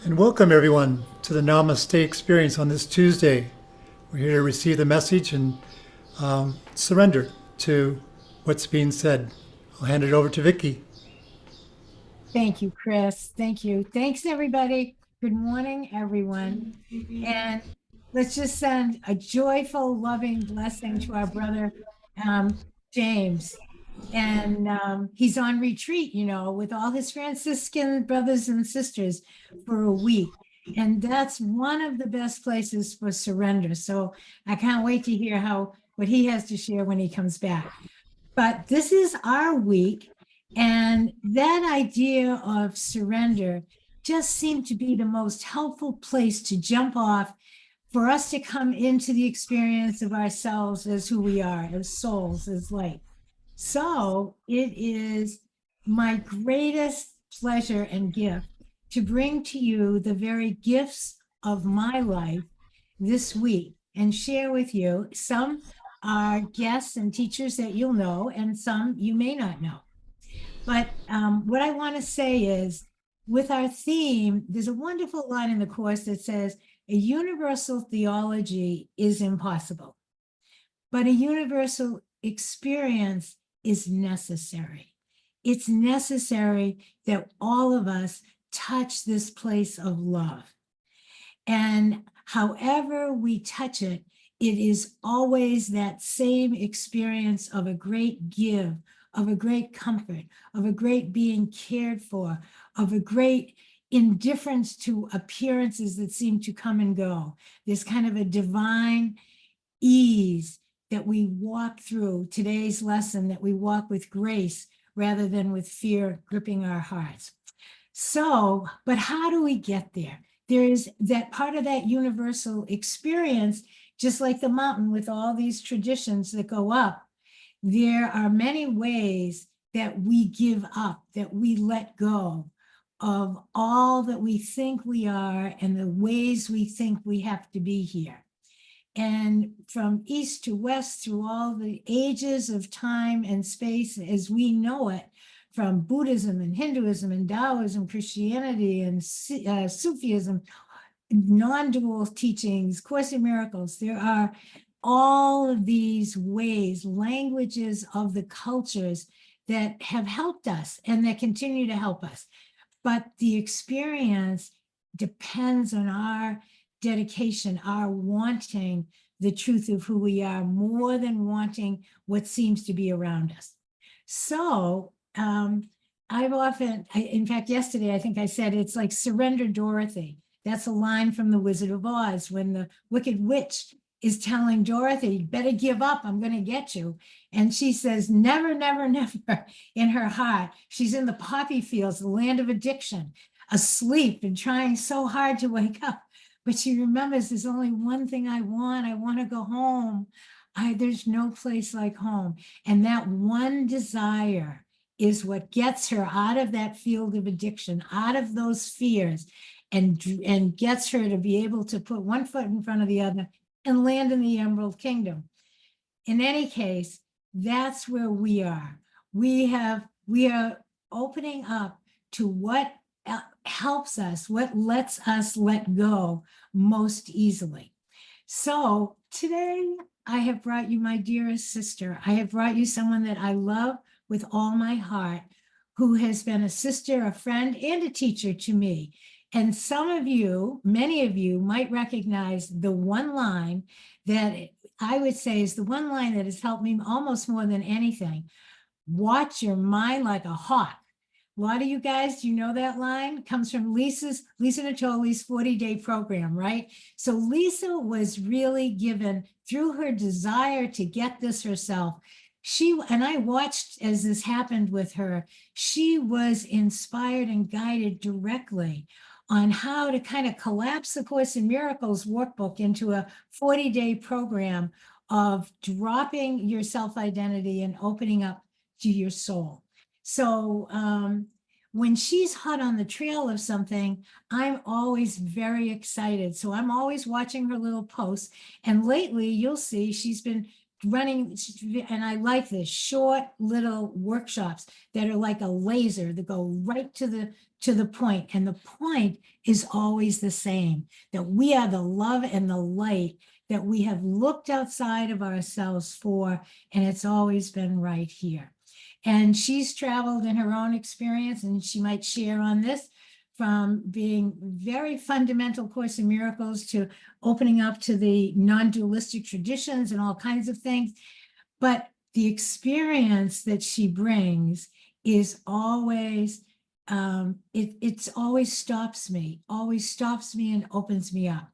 And welcome everyone to the Namaste experience on this Tuesday. We're here to receive the message and surrender to what's being said. I'll hand it over to Vicky. Thank you, Chris. Thank you. Thanks, everybody. Good morning, everyone. And let's just send a joyful, loving blessing to our brother, James. And he's on retreat, with all his Franciscan brothers and sisters for a week. And that's one of the best places for surrender. So I can't wait to hear what he has to share when he comes back. But this is our week. And that idea of surrender just seemed to be the most helpful place to jump off for us to come into the experience of ourselves as who we are, as souls, as light. So it is my greatest pleasure and gift to bring to you the very gifts of my life this week and share with you. Some are guests and teachers that you'll know, and some you may not know. But what I want to say is, with our theme, there's a wonderful line in the Course that says, a universal theology is impossible, but a universal experience is necessary. It's necessary that all of us touch this place of love. And however we touch it, it is always that same experience of a great give, of a great comfort, of a great being cared for, of a great indifference to appearances that seem to come and go. There's kind of a divine ease that we walk through today's lesson, that we walk with grace rather than with fear gripping our hearts. So, but how do we get there? There is that part of that universal experience, just like the mountain with all these traditions that go up. There are many ways that we give up, that we let go of all that we think we are and the ways we think we have to be here. And from east to west, through all the ages of time and space as we know it, from Buddhism and Hinduism and Taoism, Christianity and Sufism, non-dual teachings, Course in Miracles, there are all of these ways, languages of the cultures that have helped us and that continue to help us. But the experience depends on our dedication, our wanting the truth of who we are more than wanting what seems to be around us. So in fact, yesterday, I think I said, it's like surrender Dorothy. That's a line from The Wizard of Oz when the Wicked Witch is telling Dorothy, better give up, I'm going to get you. And she says, never, never, never in her heart. She's in the poppy fields, the land of addiction, asleep and trying so hard to wake up. But she remembers there's only one thing I want to go home. There's no place like home. And that one desire is what gets her out of that field of addiction, out of those fears, and gets her to be able to put one foot in front of the other and land in the Emerald Kingdom. In any case, that's where we are. We are opening up to what helps us, what lets us let go most easily. So today I have brought you my dearest sister. I have brought you someone that I love with all my heart, who has been a sister, a friend, and a teacher to me. And some of you, many of you, might recognize the one line that I would say is the one line that has helped me almost more than anything. Watch your mind like a hawk. A lot of you guys, do you know that line? Comes from Lisa Natoli's 40-day program, right? So Lisa was really given, through her desire to get this herself, and I watched as this happened with her, she was inspired and guided directly on how to kind of collapse the Course in Miracles workbook into a 40-day program of dropping your self-identity and opening up to your soul. So when she's hot on the trail of something, I'm always very excited. So I'm always watching her little posts. And lately, you'll see she's been running, and I like this, short little workshops that are like a laser that go right to the point. And the point is always the same, that we are the love and the light that we have looked outside of ourselves for, and it's always been right here. And she's traveled in her own experience, and she might share on this, from being very fundamental Course in Miracles to opening up to the non-dualistic traditions and all kinds of things. But the experience that she brings is always, it's always stops me and opens me up.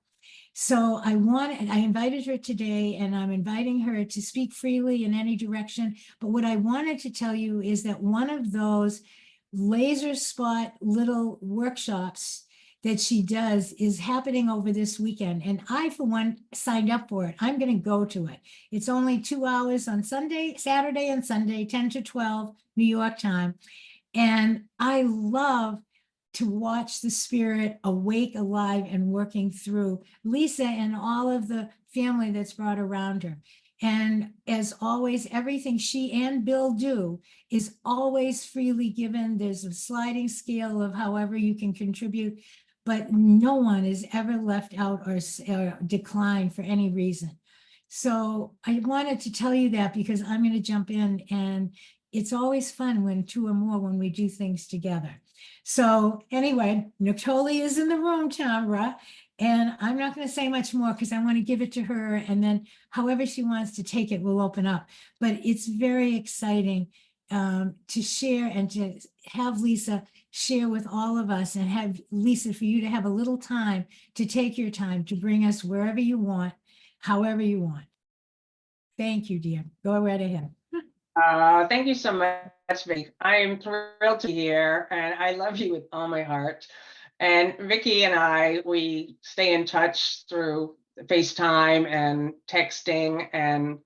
So I invited her today, and I'm inviting her to speak freely in any direction. But what I wanted to tell you is that one of those laser spot little workshops that she does is happening over this weekend. And I, for one, signed up for it. I'm going to go to it. It's only 2 hours on Saturday and Sunday, 10 to 12, New York time. And I love to watch the spirit awake, alive, and working through Lisa and all of the family that's brought around her. And as always, everything she and Bill do is always freely given. There's a sliding scale of however you can contribute, but no one is ever left out or declined for any reason. So I wanted to tell you that because I'm going to jump in, and it's always fun when two or more, when we do things together. So anyway, Natoli is in the room, Tamra, and I'm not going to say much more because I want to give it to her, and then however she wants to take it, we'll open up. But it's very exciting to share and to have Lisa share with all of us, and have Lisa, for you to have a little time to take your time to bring us wherever you want, however you want. Thank you, dear. Go right ahead. Thank you so much, Vicky. I am thrilled to be here, and I love you with all my heart. And Vicky and I, we stay in touch through FaceTime and texting, and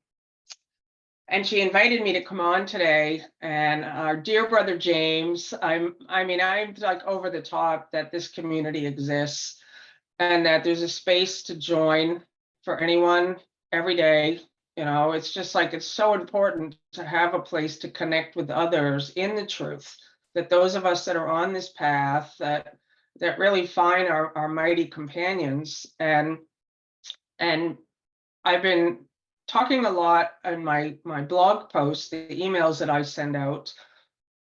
she invited me to come on today. And our dear brother James, I'm like over the top that this community exists, and that there's a space to join for anyone every day. You know, it's just like, it's so important to have a place to connect with others in the truth, that those of us that are on this path, that really find our mighty companions. And I've been talking a lot in my blog posts, the emails that I send out,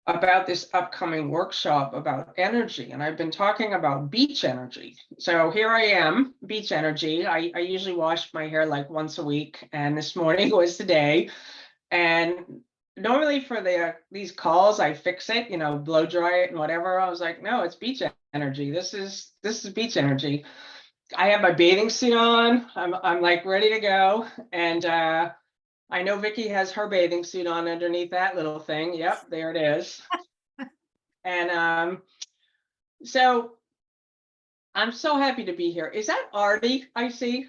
about this upcoming workshop about energy. And I've been talking about beach energy. So here I am, beach energy. I usually wash my hair like once a week, and this morning was the day. And normally for these calls, I fix it, you know, blow dry it and whatever. I was like, no, it's beach energy. This is beach energy. I have my bathing suit on. I'm like ready to go. And I know Vicky has her bathing suit on underneath that little thing. Yep, there it is. And so I'm so happy to be here. Is that Artie I see?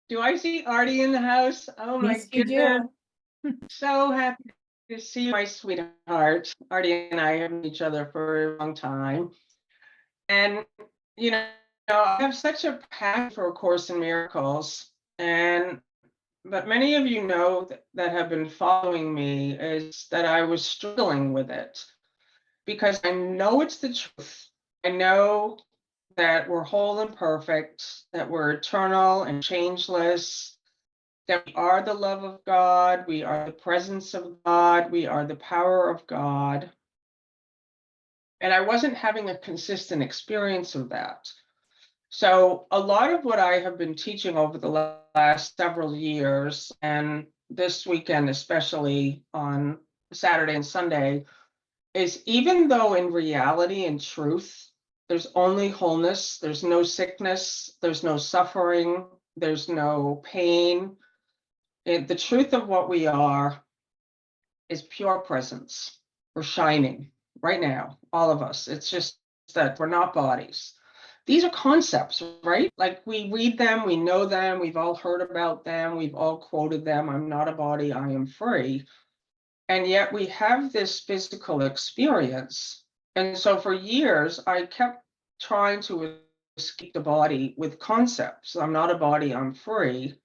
Do I see Artie in the house? Oh my Yes, you goodness. do. So happy to see you, my sweetheart. Artie and I have known each other for a long time. And, you know, I have such a passion for A Course in Miracles. But many of you know that have been following me is that I was struggling with it, because I know it's the truth. I know that we're whole and perfect, that we're eternal and changeless, that we are the love of God, we are the presence of God, we are the power of God. And I wasn't having a consistent experience of that. So a lot of what I have been teaching over the last several years, and this weekend, especially on Saturday and Sunday, is even though in reality and truth, there's only wholeness, there's no sickness, there's no suffering, there's no pain. The truth of what we are is pure presence. We're shining right now, all of us. It's just that we're not bodies. These are concepts, right? Like, we read them, we know them, we've all heard about them, we've all quoted them. I'm not a body, I am free. And yet we have this physical experience. And so for years, I kept trying to escape the body with concepts. I'm not a body, I'm free.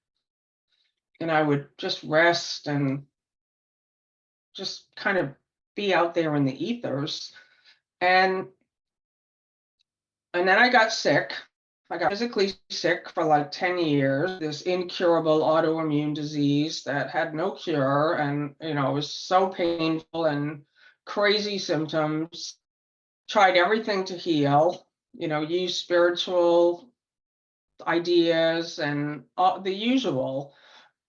and I would just rest and just kind of be out there in the ethers. And then I got sick. I got physically sick for like 10 years, this incurable autoimmune disease that had no cure. And, it was so painful and crazy symptoms. Tried everything to heal, used spiritual ideas and all the usual.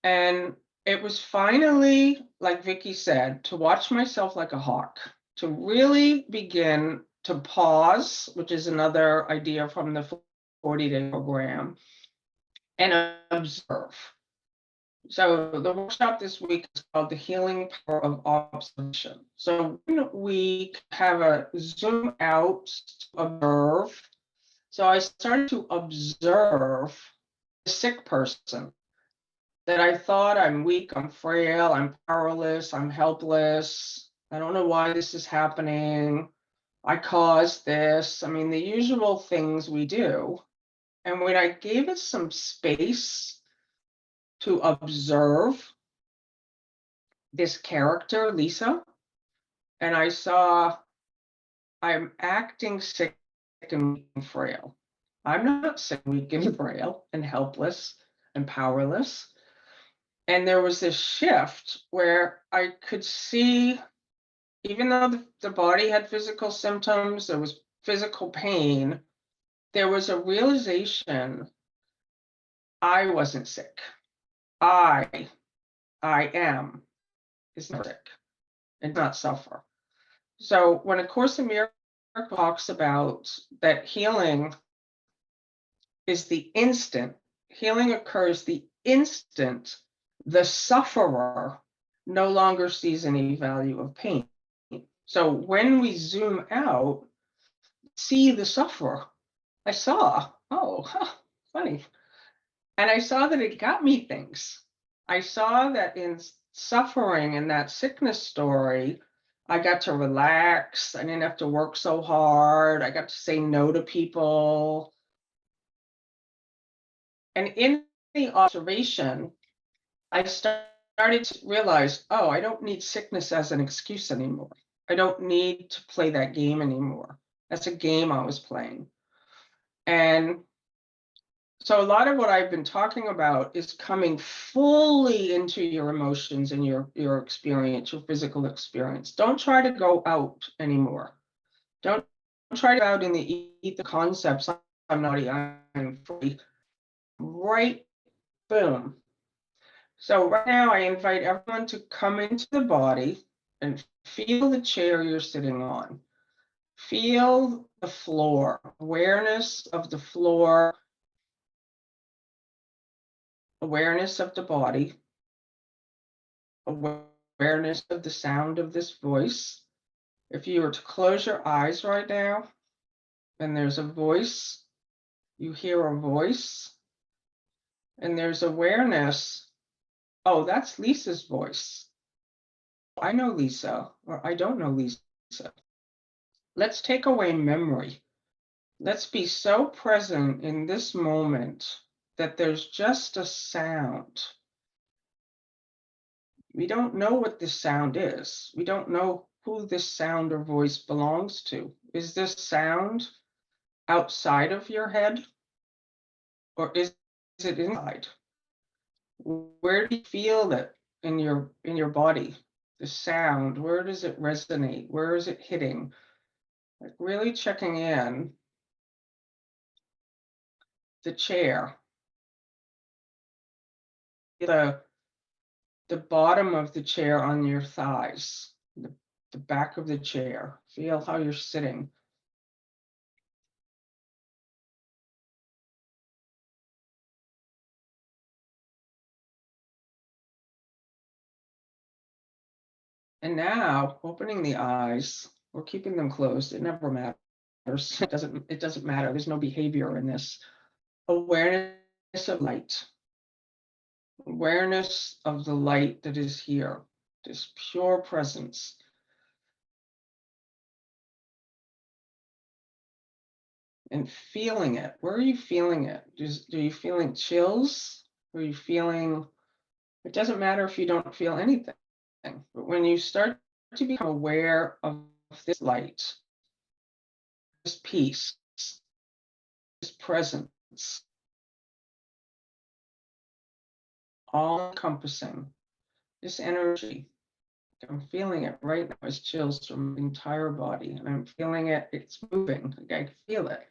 And it was finally, like Vicky said, to watch myself like a hawk, to really begin to pause, which is another idea from the 40-day program, and observe. So the workshop this week is called The Healing Power of Observation. So we have a zoom out, observe. So I started to observe the sick person that I thought I'm weak, I'm frail, I'm powerless, I'm helpless. I don't know why this is happening. I caused this. I mean, the usual things we do. And when I gave it some space to observe this character, Lisa, and I saw I'm acting sick and frail. I'm not sick, weak, and frail, and helpless and powerless. And there was this shift where I could see, even though the body had physical symptoms, there was physical pain, there was a realization I wasn't sick. I am is not sick and not suffer. So when A Course in Miracles talks about that healing is the instant, healing occurs the instant the sufferer no longer sees any value of pain. So when we zoom out, see the sufferer. I saw, funny. And I saw that it got me things. I saw that in suffering and that sickness story, I got to relax. I didn't have to work so hard. I got to say no to people. And in the observation, I started to realize, I don't need sickness as an excuse anymore. I don't need to play that game anymore. That's a game I was playing. And so a lot of what I've been talking about is coming fully into your emotions and your experience, your physical experience. Don't try to go out anymore. Don't try to go out in the concepts. I'm naughty, I'm free. Right, boom. So right now I invite everyone to come into the body and feel the chair you're sitting on. Feel the floor, awareness of the floor, awareness of the body, awareness of the sound of this voice. If you were to close your eyes right now and there's a voice, you hear a voice, and there's awareness, that's Lisa's voice. I know Lisa, or I don't know Lisa. Let's take away memory. Let's be so present in this moment that there's just a sound. We don't know what this sound is. We don't know who this sound or voice belongs to. Is this sound outside of your head, or is it inside? Where do you feel it in your body? The sound, where does it resonate? Where is it hitting? Like really checking in. The chair, the bottom of the chair on your thighs, the back of the chair. Feel how you're sitting. And now opening the eyes or keeping them closed, it never matters. It doesn't matter. There's no behavior in this. Awareness of light. Awareness of the light that is here. This pure presence. And feeling it. Where are you feeling it? Are you feeling chills? Are you feeling It doesn't matter if you don't feel anything. But when you start to become aware of this light, this peace, this presence, all encompassing, this energy, I'm feeling it right now as chills from the entire body, and I'm feeling it, it's moving, like I can feel it.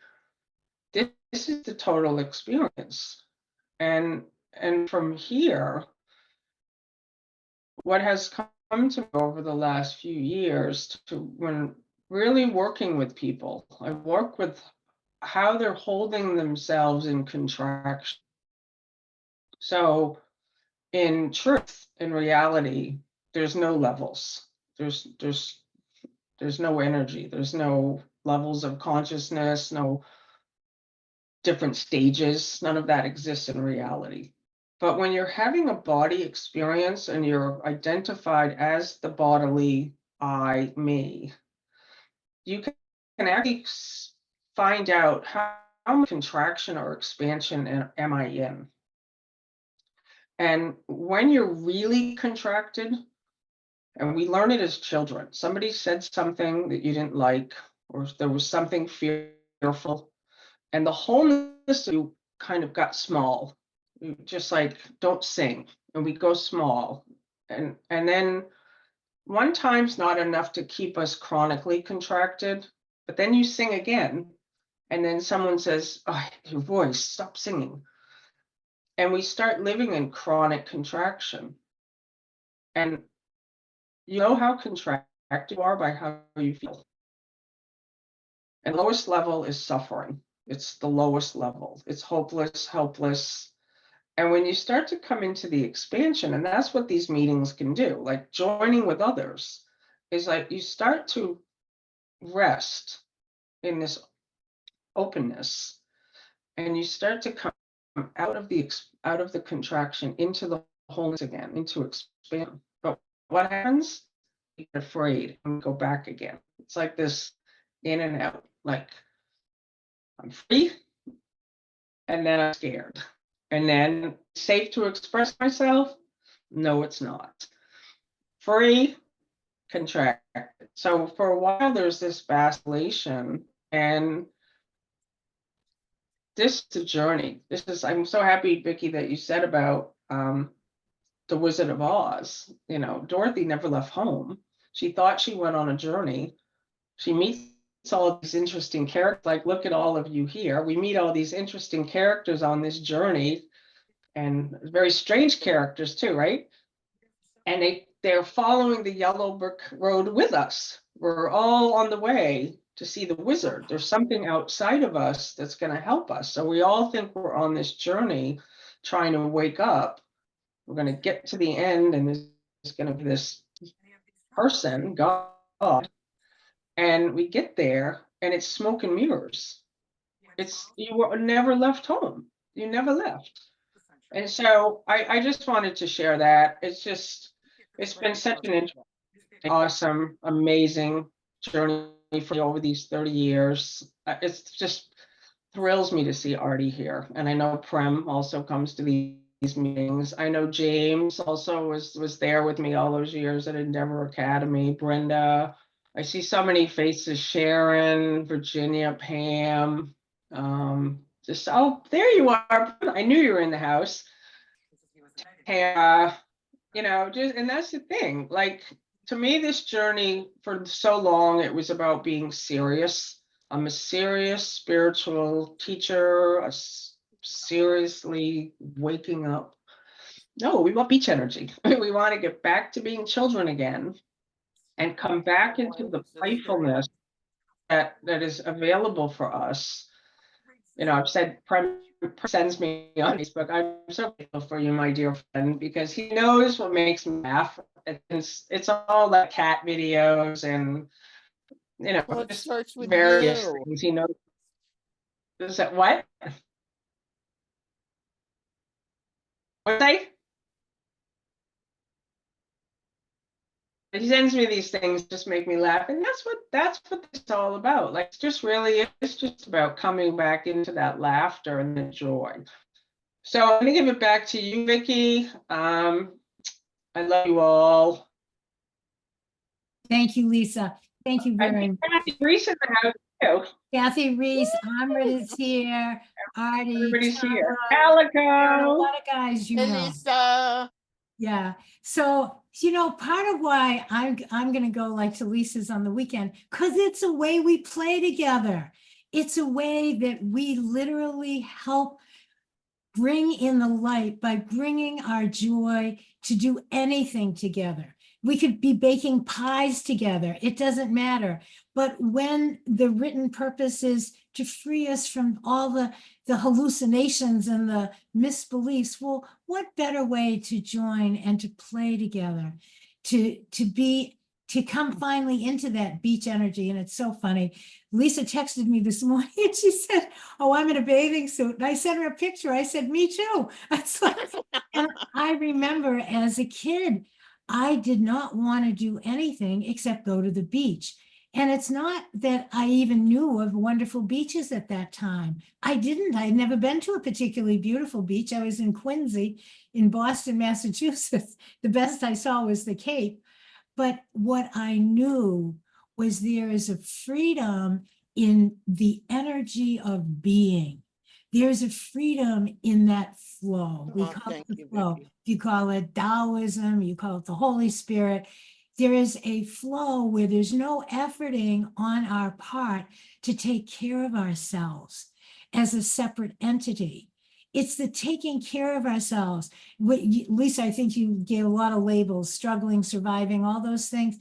This is the total experience. And from here, what has come to me over the last few years to when really working with people, I work with how they're holding themselves in contraction. So in truth, in reality, there's no levels. There's no energy. There's no levels of consciousness, no different stages. None of that exists in reality. But when you're having a body experience and you're identified as the bodily I, me, you can actually find out how much contraction or expansion am I in. And when you're really contracted, and we learn it as children, somebody said something that you didn't like, or there was something fearful, and the wholeness of you kind of got small. Just like, don't sing, and we go small. And then one time's not enough to keep us chronically contracted, but then you sing again, and then someone says, oh, your voice, stop singing. And we start living in chronic contraction. And you know how contracted you are by how you feel. And lowest level is suffering. It's the lowest level. It's hopeless, helpless. And when you start to come into the expansion, and that's what these meetings can do, like joining with others, is like you start to rest in this openness, and you start to come out of the contraction into the wholeness again, into expansion. But what happens? You get afraid and go back again. It's like this in and out, like I'm free, and then I'm scared. And then safe to express myself? No, it's not. Free, contracted. So for a while, there's this vacillation, and this is a journey. I'm so happy, Vicki, that you said about the Wizard of Oz. You know, Dorothy never left home. She thought she went on a journey. She meets all these interesting characters. Like, look at all of you here. We meet all these interesting characters on this journey, and very strange characters too, right? And they're following the yellow brick road with us. We're all on the way to see the wizard. There's something outside of us that's going to help us. So we all think we're on this journey trying to wake up. We're going to get to the end, and there's going to be this person, God, and we get there, and it's smoke and mirrors. You were never left home. You never left. And so I just wanted to share that. It's been such an interesting, awesome, amazing journey for me over these 30 years. It's just thrills me to see Artie here. And I know Prem also comes to these meetings. I know James also was there with me all those years at Endeavor Academy. Brenda, I see so many faces. Sharon, Virginia, Pam. Oh, there you are. I knew you were in the house. Tara, and that's the thing. Like, to me, this journey for so long, it was about being serious. I'm a serious spiritual teacher, seriously waking up. No, we want beach energy. We want to get back to being children again and come back into the playfulness that is available for us. I've said Prem sends me on Facebook. I'm so grateful for you, my dear friend, because he knows what makes me laugh. It's all like cat videos and Well, it starts with various you. things. He knows. Is that what? What say? He sends me these things, just make me laugh, and that's what it's all about. Like, it's just about coming back into that laughter and the joy. So I'm going to give it back to you, Vicki. I love you all. Thank you, Lisa. Thank you I very think much. Kathy Reese in the house too. Kathy Reese, Amrit is here, Artie, Everybody's here. Tara, there are a Calico. lot of guys you Hey, know. Lisa. Yeah. So, part of why I'm gonna go like to Lisa's on the weekend, because it's a way we play together. It's a way that we literally help bring in the light by bringing our joy to do anything together. We could be baking pies together. It doesn't matter. But when the written purpose is to free us from all the hallucinations and the misbeliefs, well, what better way to join and to play together, to come finally into that beach energy. And it's so funny. Lisa texted me this morning and she said, "Oh, I'm in a bathing suit." And I sent her a picture. I said, "Me too." And I remember as a kid, I did not want to do anything except go to the beach. And it's not that I even knew of wonderful beaches at that time. I didn't. I'd never been to a particularly beautiful beach. I was in Quincy in Boston, Massachusetts. The best I saw was the Cape. But what I knew was there is a freedom in the energy of being. There's a freedom in that flow. We Oh, call it thank the you, flow. baby. You call it Taoism, you call it the Holy Spirit. There is a flow where there's no efforting on our part to take care of ourselves as a separate entity. It's the taking care of ourselves. Lisa, I think you gave a lot of labels: struggling, surviving, all those things.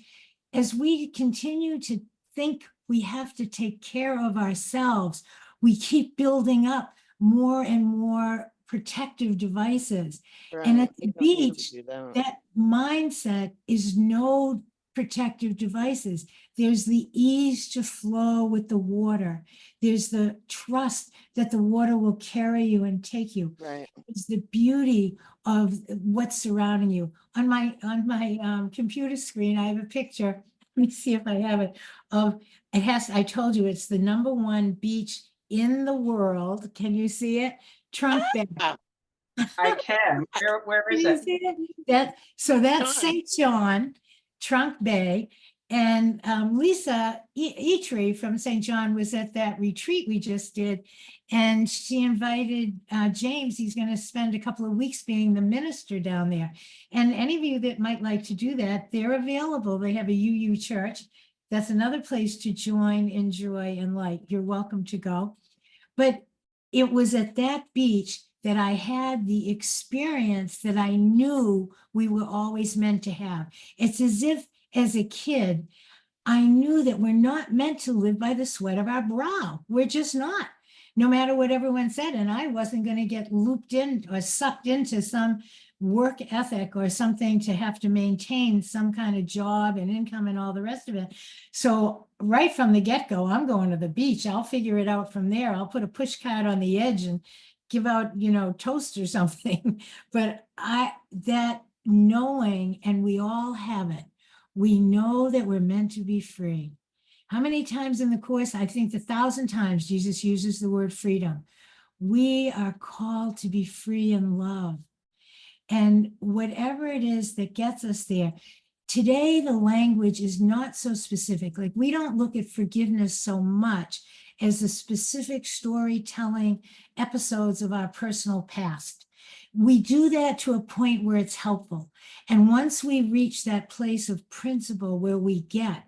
As we continue to think we have to take care of ourselves, we keep building up more and more protective devices. And Right. at the You don't need to beach, do that. that mindset is no protective devices. There's the ease to flow with the water. There's the trust that the water will carry you and take you. Right. It's the beauty of what's surrounding you. On my computer screen, I have a picture. Let me see if I have it. I told you it's the #1 beach in the world. Can you see it? Trunk Bay. Ah, I can. Where is Can you it? see it? That's John. St. John, Trunk Bay. And Lisa Eitri from St. John was at that retreat we just did. And she invited James. He's going to spend a couple of weeks being the minister down there. And any of you that might like to do that, they're available. They have a UU church. That's another place to join in joy and light. You're welcome to go. But it was at that beach that I had the experience that I knew we were always meant to have. It's as if, as a kid, I knew that we're not meant to live by the sweat of our brow. We're just not, no matter what everyone said. And I wasn't going to get looped in or sucked into some work ethic or something to have to maintain some kind of job and income and all the rest of it. So right from the get-go, I'm going to the beach. I'll figure it out from there. I'll put a push cart on the edge and give out, toast or something. But that knowing, and we all have it, we know that we're meant to be free. How many times in the course? I think 1,000 times Jesus uses the word freedom. We are called to be free in love. And whatever it is that gets us there, today the language is not so specific. Like, we don't look at forgiveness so much as the specific storytelling episodes of our personal past. We do that to a point where it's helpful. And once we reach that place of principle where we get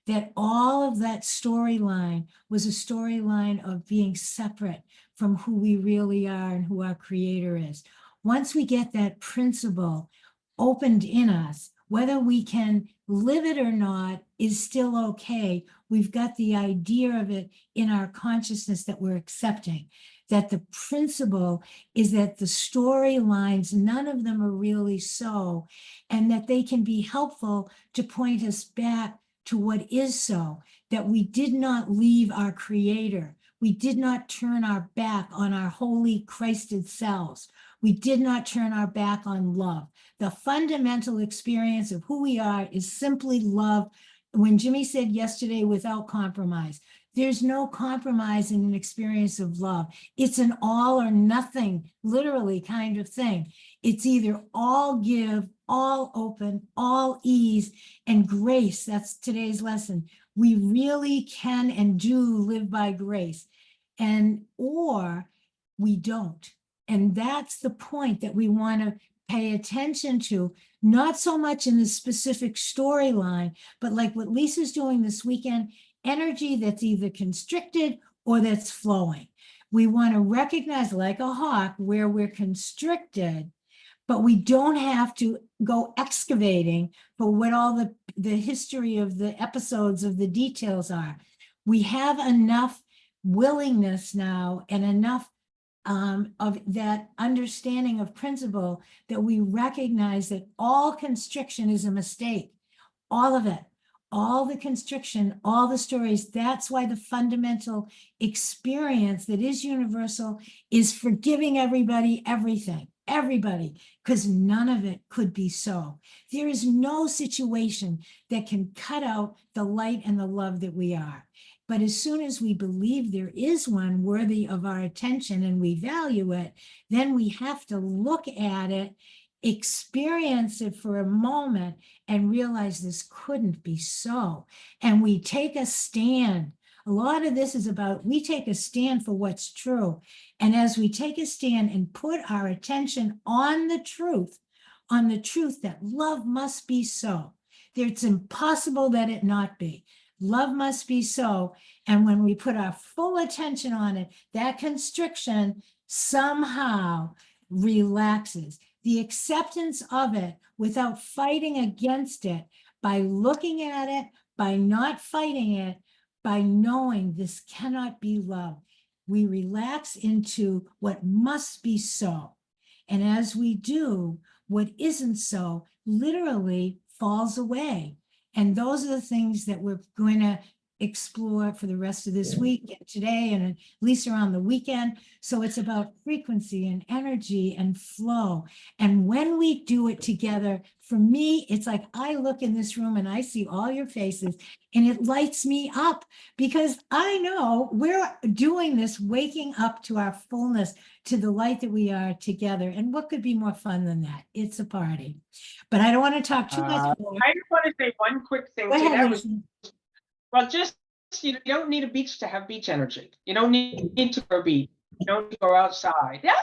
that all of that storyline was a storyline of being separate from who we really are and who our creator is. Once we get that principle opened in us, whether we can live it or not is still okay. We've got the idea of it in our consciousness that we're accepting, that the principle is that the storylines, none of them are really so, and that they can be helpful to point us back to what is so, that we did not leave our creator. We did not turn our back on our holy Christed selves. We did not turn our back on love. The fundamental experience of who we are is simply love. When Jimmy said yesterday, without compromise, there's no compromise in an experience of love. It's an all or nothing, literally, kind of thing. It's either all give all open, all ease and grace. That's today's lesson. We really can and do live by grace, or we don't. And that's the point that we want to pay attention to, not so much in the specific storyline, but like what Lisa's doing this weekend, energy that's either constricted or that's flowing. We want to recognize, like a hawk, where we're constricted, but we don't have to go excavating for what all the history of the episodes of the details are. We have enough willingness now and enough of that understanding of principle that we recognize that all constriction is a mistake, all of it, all the constriction, all the stories. That's why the fundamental experience that is universal is forgiving everybody, everybody, because none of it could be so. There is no situation that can cut out the light and the love that we are. But as soon as we believe there is one worthy of our attention and we value it, then we have to look at it, experience it for a moment, and realize this couldn't be so. And we take a stand. A lot of this is about, we take a stand for what's true. And as we take a stand and put our attention on the truth that love must be so, it's impossible that it not be. Love must be so. And when we put our full attention on it, that constriction somehow relaxes. The acceptance of it without fighting against it, by looking at it, by not fighting it, by knowing this cannot be love, we relax into what must be so. And as we do, what isn't so literally falls away. And those are the things that we're going to explore for the rest of this week and today and at least around the weekend. So it's about frequency and energy and flow. And when we do it together, for me, it's like I look in this room and I see all your faces and it lights me up, because I know we're doing this, waking up to our fullness, to the light that we are together. And what could be more fun than that? It's a party. But I don't want to talk too much more. I just want to say one quick thing. Go too. ahead, That was, Lisa. well, just, you don't need a beach to have beach energy. You don't need to go beach. You don't need to go outside. Yeah.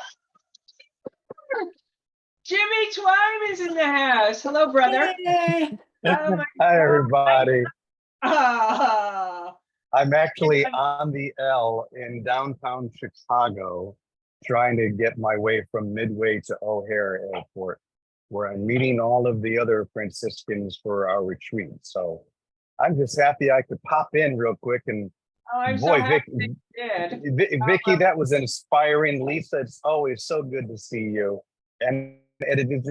Jimmy Twime is in the house. Hello, brother. Yay. Oh my Hi, everybody. Ah. I'm actually on the L in downtown Chicago, trying to get my way from Midway to O'Hare Airport, where I'm meeting all of the other Franciscans for our retreat. So I'm just happy I could pop in real quick. And Oh, I'm so boy, happy that you did. Vicky, that was inspiring. Lisa, it's always so good to see you. And it is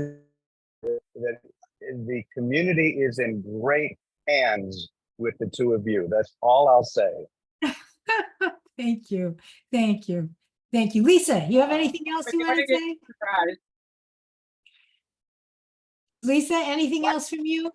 that the community is in great hands with the two of you. That's all I'll say. Thank you. Thank you. Thank you. Lisa, you have anything else But you you're want to gonna say? get surprised. Lisa, anything else from you?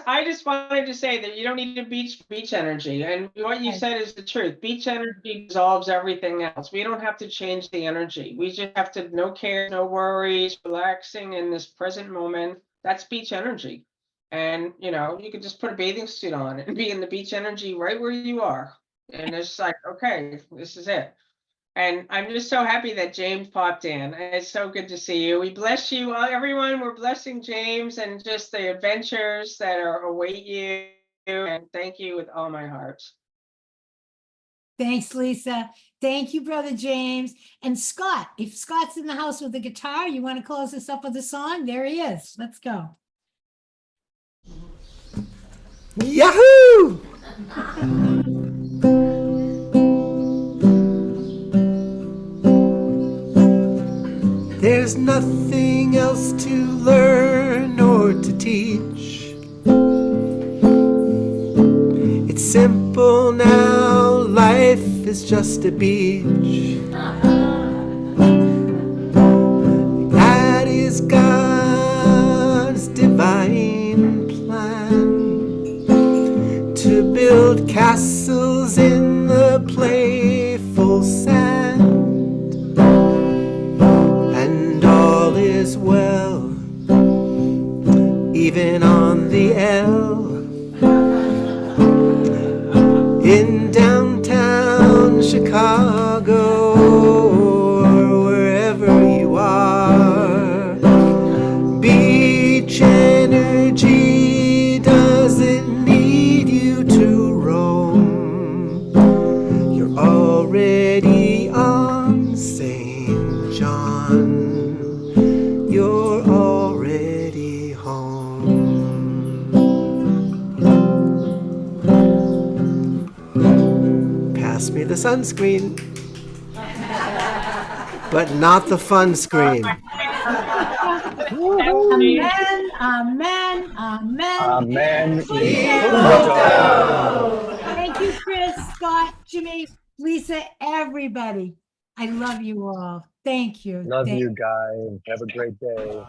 I just wanted to say that you don't need a beach energy. And what you Right. said is the truth. Beach energy dissolves everything else. We don't have to change the energy. We just have to, no care, no worries, relaxing in this present moment. That's beach energy. And you could just put a bathing suit on and be in the beach energy right where you are. And it's like, okay, this is it. And I'm just so happy that James popped in. It's so good to see you. We bless you all, everyone. We're blessing James and just the adventures that await you. And thank you with all my heart. Thanks, Lisa. Thank you, Brother James. And Scott, if Scott's in the house with the guitar, you want to close us up with a song? There he is. Let's go. Yahoo! There's nothing else to learn or to teach. It's simple now, life is just a beach. That is God's divine plan, to build castles in the playful sand. And all is well Chicago or wherever you are. Beach energy doesn't need you to roam. You're already on St. John. You're already home. Pass me the sunscreen, but not the fun screen. Amen, amen, amen. Amen. Thank you, Chris, Scott, Jimmy, Lisa, everybody. I love you all. Thank you. Love Thank you guys. Have a great day.